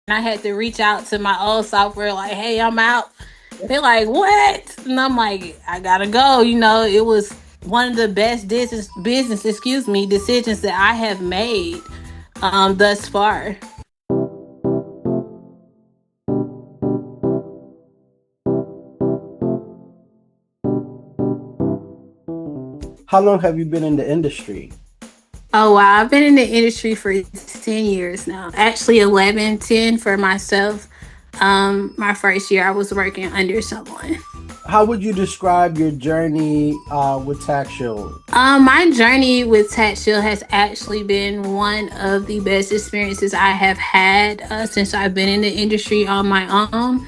I had to reach out to my old software like, hey, I'm out. They're like, what? And I'm like, I gotta go. It was one of the best decisions that I have made thus far. How long have you been in the industry? Oh wow, I've been in the industry for 10 years now. Actually 11, 10 for myself. My first year I was working under someone. How would you describe your journey with TaxShield? My journey with TaxShield has actually been one of the best experiences I have had since I've been in the industry on my own.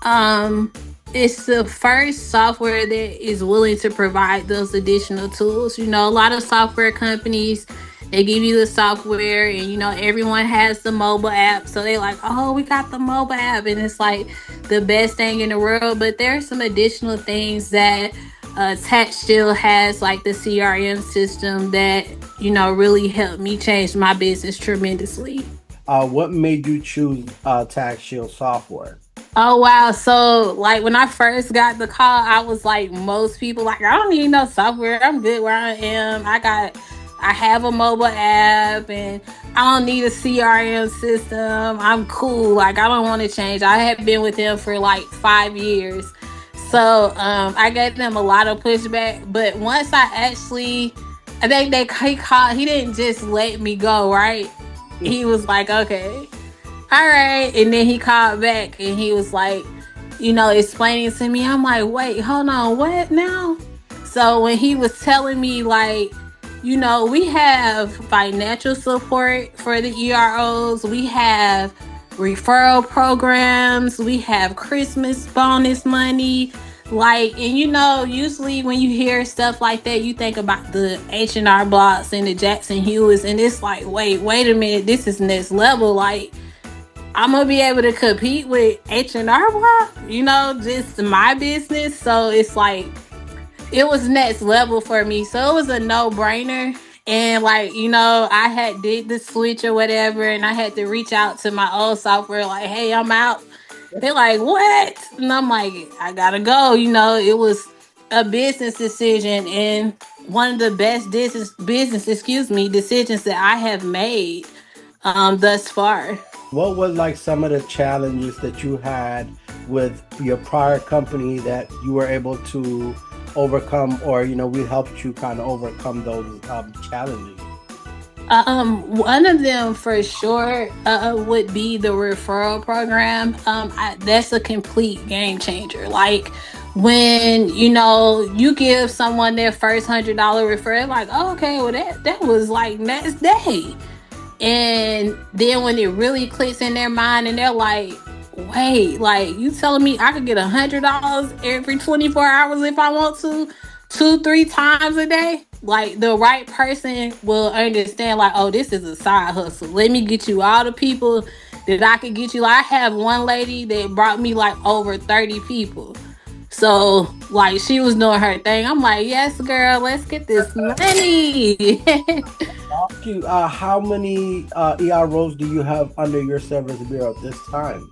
Um, it's the first software that is willing to provide those additional tools. A lot of software companies, they give you the software and everyone has the mobile app. So they like, oh, we got the mobile app and it's like the best thing in the world. But there are some additional things that Tax still has, like the CRM system that, really helped me change my business tremendously. What made you choose TaxShield software? Oh wow. So like when I first got the call, I was like most people, like, I don't need no software. I'm good where I am. I have a mobile app and I don't need a CRM system. I'm cool. Like I don't want to change. I have been with them for like 5 years. So I gave them a lot of pushback. But once I actually I think he called, he didn't just let me go, right? He was like, okay, all right. And then he called back and he was like, explaining to me. I'm like, wait, hold on, what now? So when he was telling me, like, we have financial support for the EROs, we have referral programs, we have Christmas bonus money. Like, and usually when you hear stuff like that, you think about the H&R blocks and the Jackson Hewitts, and it's like, wait a minute, this is next level. Like, I'm gonna be able to compete with H&R Block, just my business. So it's like it was next level for me. So it was a no brainer. And like, I had did the switch or whatever, and I had to reach out to my old software like, hey, I'm out. They're like, what? And I'm like, I gotta go. It was a business decision and one of the best decisions that I have made thus far. What was like some of the challenges that you had with your prior company that you were able to overcome, or we helped you kind of overcome those challenges? One of them for sure would be the referral program. That's a complete game changer. Like when you give someone their first $100 referral, like, oh, okay, well that was like next day, and then when it really clicks in their mind and they're like, wait, like you telling me I could get $100 every 24 hours if I want to, two, three times a day? Like the right person will understand, like, oh, this is a side hustle. Let me get you all the people that I could get you. Like, I have one lady that brought me like over 30 people. So like she was doing her thing. I'm like, yes, girl, let's get this money. Ask you, how many EROs do you have under your service bureau at this time?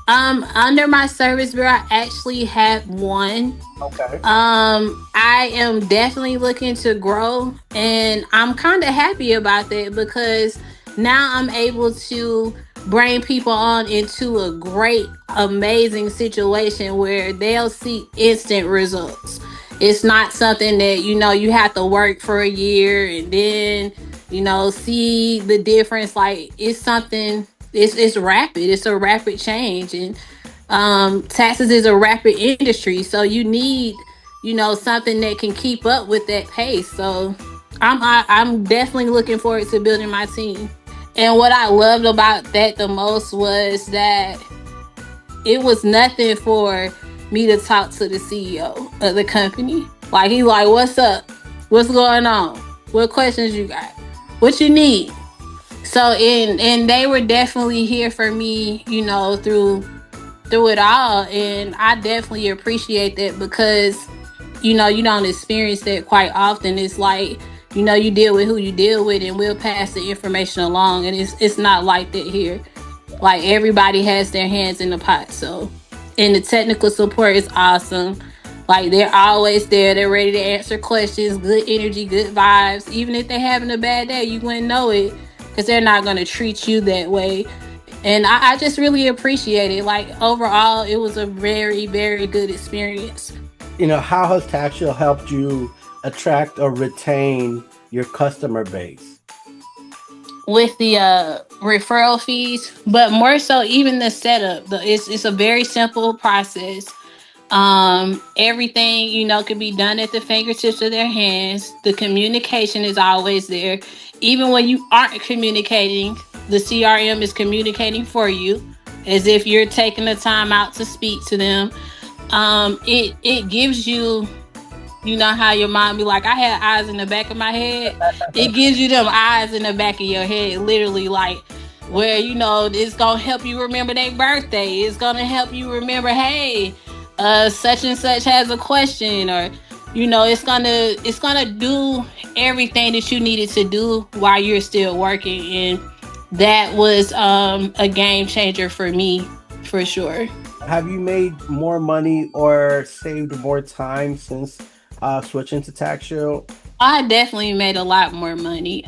Under my service bureau, I actually have one. Okay. I am definitely looking to grow, and I'm kind of happy about that because now I'm able to bring people on into a great, amazing situation where they'll see instant results. It's not something that you have to work for a year and then see the difference. Like it's something. It's rapid. It's a rapid change, and taxes is a rapid industry, so you need something that can keep up with that pace. So I'm definitely looking forward to building my team. And what I loved about that the most was that it was nothing for me to talk to the CEO of the company. Like he's like, "What's up? What's going on? What questions you got? What you need?" So and they were definitely here for me, through it all, and I definitely appreciate that because you don't experience that quite often. It's like you deal with who you deal with, and we'll pass the information along, and it's not like that here. Like everybody has their hands in the pot. So, and the technical support is awesome. Like they're always there. They're ready to answer questions. Good energy, good vibes. Even if they're having a bad day, you wouldn't know it because they're not going to treat you that way. And I just really appreciate it. Like overall, it was a very, very good experience. How has TaxShield helped you attract or retain your customer base? With the referral fees, but more so even the setup. It's a very simple process. Everything can be done at the fingertips of their hands. The communication is always there. Even when you aren't communicating, the CRM is communicating for you as if you're taking the time out to speak to them. It gives you, you know how your mom be like, I had eyes in the back of my head. It gives you them eyes in the back of your head, literally, like where it's gonna help you remember their birthday. It's gonna help you remember, hey, such and such has a question, or it's gonna do everything that you needed to do while you're still working, and that was a game changer for me, for sure. Have you made more money or saved more time since switching to TaxShield? I definitely made a lot more money.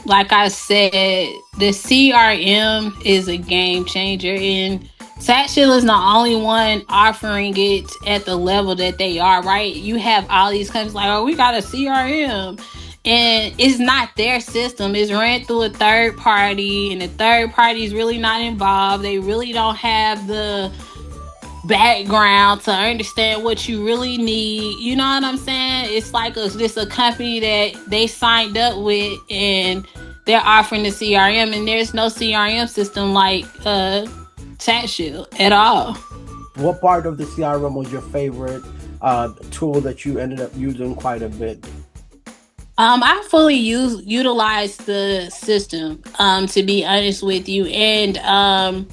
Like I said, the CRM is a game changer, and TaxShield is the only one offering it at the level that they are. Right? You have all these companies like, oh, we got a CRM, and it's not their system. It's ran through a third party, and the third party is really not involved. They really don't have the background to understand what you really need. You know what I'm saying? It's like just a company that they signed up with, and they're offering the CRM, and there's no CRM system like TaxShield at all. What part of the CRM was your favorite tool that you ended up using quite a bit? I fully utilize the system, to be honest with you, and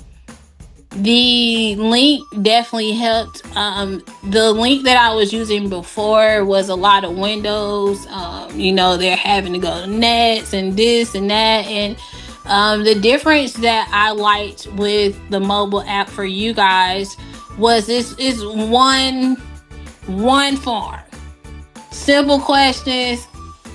the link definitely helped. The link that I was using before was a lot of windows. They're having to go to nets and this and that. And the difference that I liked with the mobile app for you guys was this is one form. Simple questions,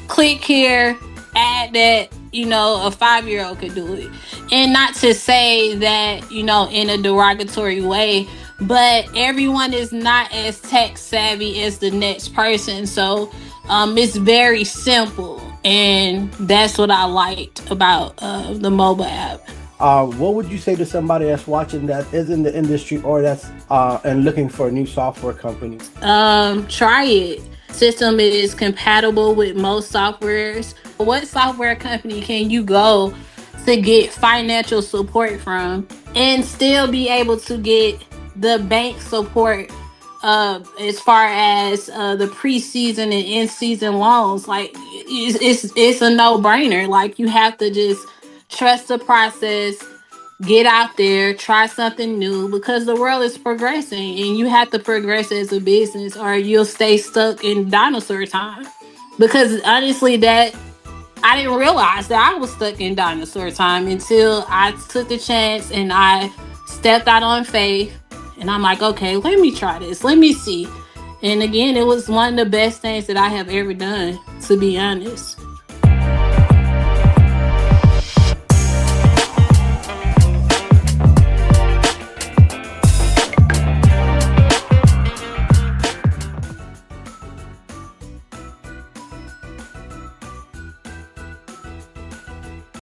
click here, add that. A 5-year-old could do it. And not to say that, in a derogatory way, but everyone is not as tech savvy as the next person. So it's very simple. And that's what I liked about the mobile app. What would you say to somebody that's watching that is in the industry or that's and looking for a new software company? Try it. System is compatible with most softwares. What software company can you go to get financial support from and still be able to get the bank support as far as the preseason and in-season loans? Like it's a no-brainer. Like you have to just trust the process, get out there, try something new, because the world is progressing and you have to progress as a business or you'll stay stuck in dinosaur time. Because honestly, that I didn't realize that I was stuck in dinosaur time until I took the chance and I stepped out on faith, and I'm like, okay, let me try this, let me see. And again, it was one of the best things that I have ever done, to be honest.